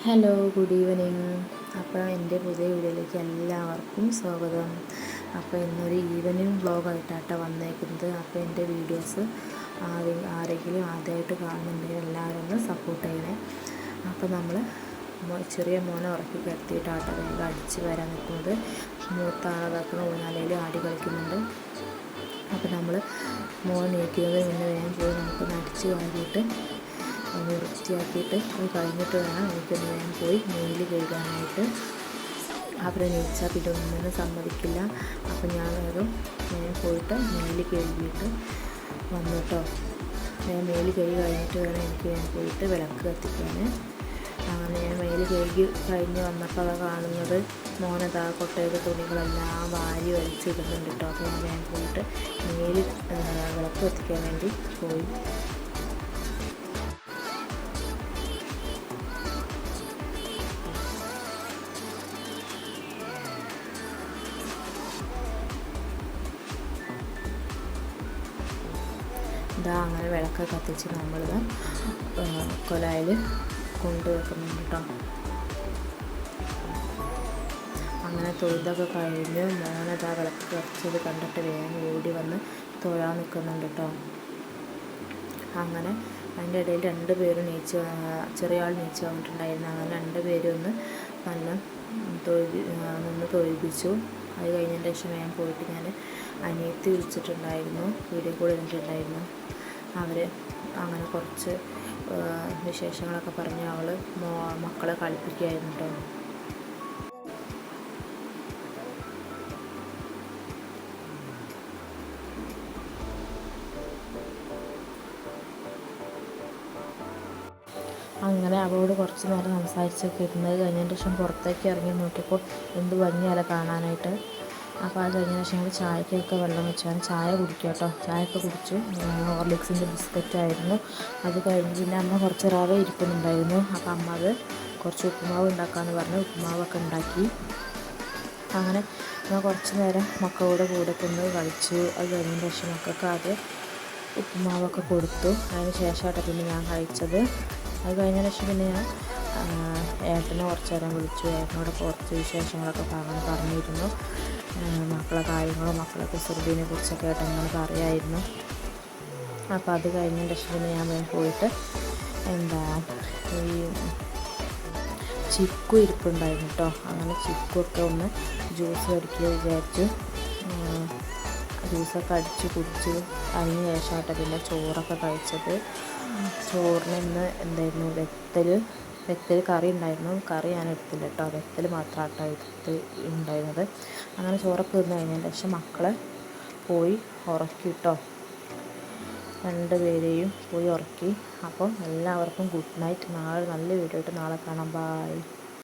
Hello, good evening. അപ്പോൾ എൻ്റെ പുതിയ വീഡിയോയിലേക്ക് എല്ലാവർക്കും സ്വാഗതം. അപ്പോൾ ഇന്നൊരു ഈവനിങ് വ്ളോഗായിട്ടാണ് വന്നേക്കുന്നത്. അപ്പോൾ എൻ്റെ വീഡിയോസ് ആരെങ്കിലും ആദ്യമായിട്ട് കാണുന്നുണ്ടെങ്കിൽ എല്ലാവരും ഒന്ന് സപ്പോർട്ട് ചെയ്യണേ. അപ്പോൾ നമ്മൾ ചെറിയ മോനെ ഉറക്കി കിടത്തിയിട്ടാട്ടോ വേഗം അടിച്ച് വരാൻ നിൽക്കുന്നത്. മൂത്താളതാക്കുന്ന ഊഞ്ഞാലയിൽ ആടി കളിക്കുന്നുണ്ട്. അപ്പോൾ നമ്മൾ മോൻ നീക്കുന്നതിന് മുന്നേ വേഗം പോയി നമുക്കൊന്ന് അടിച്ച് വാങ്ങിയിട്ട് ഒന്ന് വൃത്തിയാക്കിയിട്ട് അത് കഴിഞ്ഞിട്ട് വേണം എനിക്കൊന്ന് വേഗം പോയി നെയ്യിൽ കഴുകാനായിട്ട്. അവരെ നീച്ചാൽ പിന്നെ ഒന്നിനും സമ്മതിക്കില്ല. അപ്പം ഞാൻ വേഗം പോയിട്ട് നെയ്യിൽ കഴുകിയിട്ട് വന്നു കേട്ടോ. ഞാൻ മേൽ കഴുകി കഴിഞ്ഞിട്ട് വേണം എനിക്ക് ഞാൻ പോയിട്ട് വിളക്ക് കത്തിക്കാൻ. അങ്ങനെ ഞാൻ മേൽ കഴുകി കഴിഞ്ഞ് വന്നപ്പോൾ അത് കാണുന്നത് മോനതാ കൊട്ടയുടെ തുണികളെല്ലാം വാരി വലിച്ചിടുന്നുണ്ട് കേട്ടോ. അപ്പോൾ ഞാൻ പോയിട്ട് മേൽ വിളക്ക് കത്തിക്കാൻ വേണ്ടി പോയി. ഇതാ അങ്ങനെ വിളക്ക് കത്തിച്ച് നമ്മളിത് കൊലായിൽ കൊണ്ടുവെക്കുന്നുണ്ട് കേട്ടോ. അങ്ങനെ തൊഴുതൊക്കെ കഴിഞ്ഞ് മോനതാ വിളക്ക് കത്തിച്ചത് കണ്ടിട്ട് വേഗം ഓടി വന്ന് തൊഴാൻ നിൽക്കുന്നുണ്ട് കേട്ടോ. അങ്ങനെ അതിൻ്റെ ഇടയിൽ 2 പേരും ചെറിയ ആൾ നീച്ച് വന്നിട്ടുണ്ടായിരുന്നു. അങ്ങനെ 2 പേരും ഒന്ന് നല്ല നിന്ന് തൊഴിപ്പിച്ചു. അത് കഴിഞ്ഞതിന് ശേഷം ഞാൻ പോയിട്ട് ഞാൻ അനിയത്തി വിളിച്ചിട്ടുണ്ടായിരുന്നു, വീഡിയോ കോൾ ചെയ്തിട്ടുണ്ടായിരുന്നു. അവർ അങ്ങനെ കുറച്ച് വിശേഷങ്ങളൊക്കെ പറഞ്ഞ് അവൾ മക്കളെ കളിപ്പിക്കുകയായിരുന്നു കേട്ടോ. അങ്ങനെ അവളോട് കുറച്ച് നേരം സംസാരിച്ചൊക്കെ ഇരുന്നത് കഴിഞ്ഞതിന് ശേഷം പുറത്തേക്ക് ഇറങ്ങി നോക്കിയപ്പോൾ എന്ത് ഭംഗിയല്ല കാണാനായിട്ട്. അപ്പോൾ അത് കഴിഞ്ഞതിന് ശേഷം ഞങ്ങൾ ചായക്കൊക്കെ വെള്ളം വെച്ചാണ് ചായ കുടിക്കുക കേട്ടോ. ചായയൊക്കെ കുടിച്ചു. ഹോർലിക്സിൻ്റെ ബിസ്ക്കറ്റായിരുന്നു. അത് കഴിഞ്ഞ് പിന്നെ അമ്മ കുറച്ച് റവ ഇരിക്കുന്നുണ്ടായിരുന്നു. അപ്പോൾ അമ്മ അത് കുറച്ച് ഉപ്പുമാവ് ഉണ്ടാക്കാമെന്ന് പറഞ്ഞ് ഉപ്പുമാവൊക്കെ ഉണ്ടാക്കി. അങ്ങനെ ഞാൻ കുറച്ച് നേരം മക്കളുടെ കൂടെ കൊണ്ട് കളിച്ചു. അത് കഴിഞ്ഞതിന് ശേഷം മക്കൾക്ക് അത് ഉപ്പുമാവൊക്കെ കൊടുത്തു. അതിന് ശേഷമായിട്ട് പിന്നെ ഞാൻ കഴിച്ചത്. അത് കഴിഞ്ഞതിന് ശേഷം പിന്നെ ഞാൻ ഏട്ടനെ കുറച്ച് നേരം വിളിച്ചു. ഏട്ടനോട് കുറച്ച് വിശേഷങ്ങളൊക്കെ പറഞ്ഞിരുന്നു. മക്കളെ കാര്യങ്ങളും മക്കളെ കുസൃതിനെ കുറിച്ചൊക്കെ ഏട്ടൻ അങ്ങനെ പറയായിരുന്നു. അപ്പോൾ അത് കഴിഞ്ഞതിന് ശേഷം പിന്നെ ഞാൻ പോയിട്ട് ഈ ചിക്കു ഇരിപ്പുണ്ടായിരുന്നു കേട്ടോ. അങ്ങനെ ചിക്കുവൊക്കെ ഒന്ന് ജ്യൂസ് അടിക്കുക വിചാരിച്ചു. ജ്യൂസൊക്കെ അടിച്ച് കുടിച്ചു. അതിന് ശേഷമായിട്ട് പിന്നെ ചോറൊക്കെ കഴിച്ചത്. ചോറിന് ഇന്ന് എന്തായിരുന്നു വെത്തൽ കറി ഉണ്ടായിരുന്നു. കറി ഞാൻ എടുത്തില്ല കേട്ടോ, വെത്തൽ മാത്രമാട്ടോ എടുത്ത് ഉണ്ടായിരുന്നത്. അങ്ങനെ ചോറൊക്കെ തിന്ന് കഴിഞ്ഞതിന് ശേഷം മക്കളെ പോയി ഉറക്കി കേട്ടോ. 2 പേരെയും പോയി ഉറക്കി. അപ്പോൾ എല്ലാവർക്കും ഗുഡ് നൈറ്റ്. നാളെ നല്ല വീഡിയോ ആയിട്ട് നാളെ കാണാം. ബൈ.